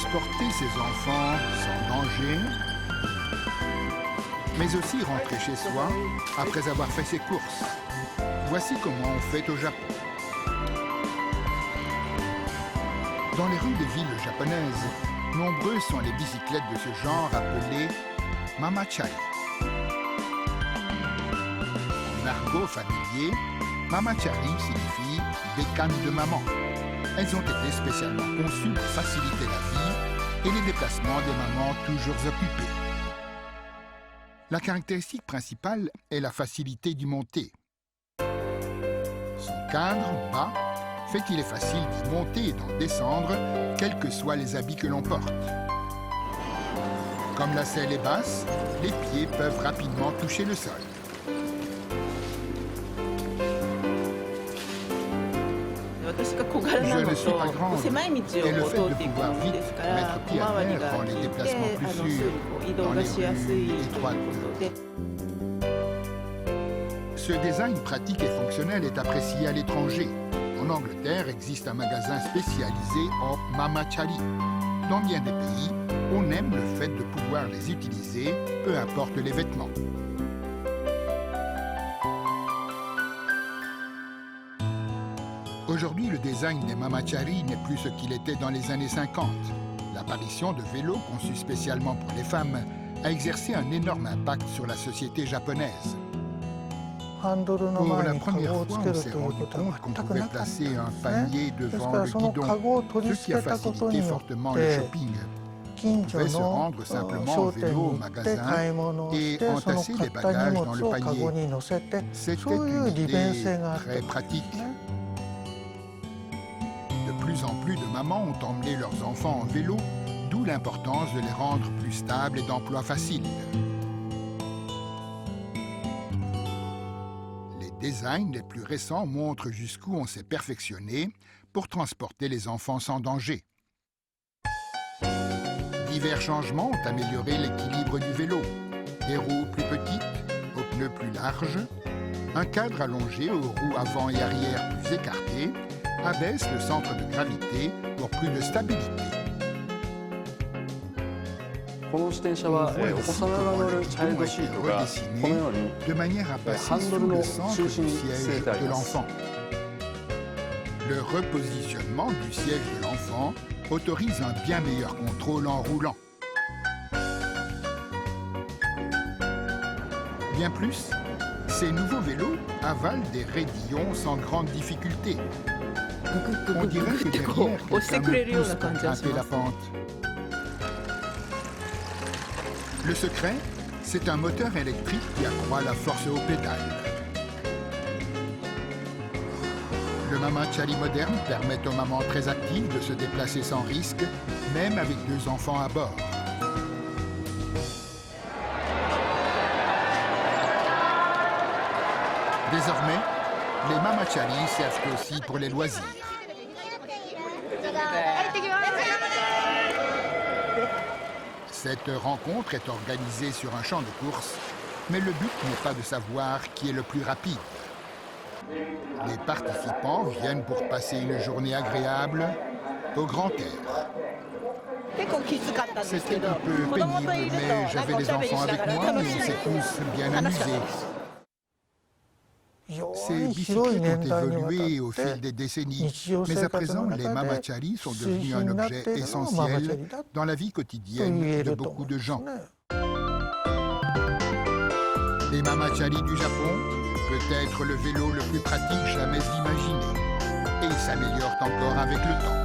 transporter ses enfants sans danger, mais aussi rentrer chez soi après avoir fait ses courses. Voici comment on fait au Japon. Dans les rues des villes japonaises, nombreuses sont les bicyclettes de ce genre appelées mamachari. En argot familier, mamachari signifie bécane de maman. Elles ont été spécialement conçues pour faciliter la vie et les déplacements des mamans toujours occupées. La caractéristique principale est la facilité d'y monter. Son cadre, bas, fait qu'il est facile d'y monter et d'en descendre, quels que soient les habits que l'on porte. Comme la selle est basse, les pieds peuvent rapidement toucher le sol. Je ne suis pas grande, et le fait de pouvoir vite mettre pied à terre rend les déplacements plus sûrs dans les rues étroites. Ce design pratique et fonctionnel est apprécié à l'étranger. En Angleterre existe un magasin spécialisé en mamachari. Dans bien des pays, on aime le fait de pouvoir les utiliser, peu importe les vêtements. Aujourd'hui, le design des mamachari n'est plus ce qu'il était dans les années 50. L'apparition de vélos conçus spécialement pour les femmes a exercé un énorme impact sur la société japonaise. Pour la première fois, on s'est rendu compte qu'on pouvait placer un panier devant le guidon, ce qui a facilité fortement le shopping. On pouvait se rendre simplement en vélo au magasin et entasser les bagages dans le panier. C'était une idée très pratique. De plus en plus de mamans ont emmené leurs enfants en vélo, d'où l'importance de les rendre plus stables et d'emploi facile. Les designs les plus récents montrent jusqu'où on s'est perfectionné pour transporter les enfants sans danger. Divers changements ont amélioré l'équilibre du vélo. Des roues plus petites, aux pneus plus larges, un cadre allongé aux roues avant et arrière plus écartées, abaisse le centre de gravité pour plus de stabilité. On voit ici comment le guidon a été redessiné de manière à passer sous le centre du siège de l'enfant. Le repositionnement du siège de l'enfant autorise un bien meilleur contrôle en roulant. Bien plus, ces nouveaux vélos avalent des raidillons sans grande difficulté. On dirait que derrière, quelqu'un me pousse pour grimper la pente. Le secret, c'est un moteur électrique qui accroît la force aux pédales. Le mamachari moderne permet aux mamans très actives de se déplacer sans risque, même avec 2 enfants à bord. Désormais, les mamachari servent aussi pour les loisirs. Cette rencontre est organisée sur un champ de course, mais le but n'est pas de savoir qui est le plus rapide. Les participants viennent pour passer une journée agréable au grand air. C'était un peu pénible, mais j'avais les enfants avec moi et on s'est tous bien amusés. Ces bicyclettes ont évolué au fil des décennies, mais à présent, les mamachari sont devenus un objet essentiel dans la vie quotidienne de beaucoup de gens. Les mamachari du Japon, peut-être le vélo le plus pratique jamais imaginé, et ils s'améliorent encore avec le temps.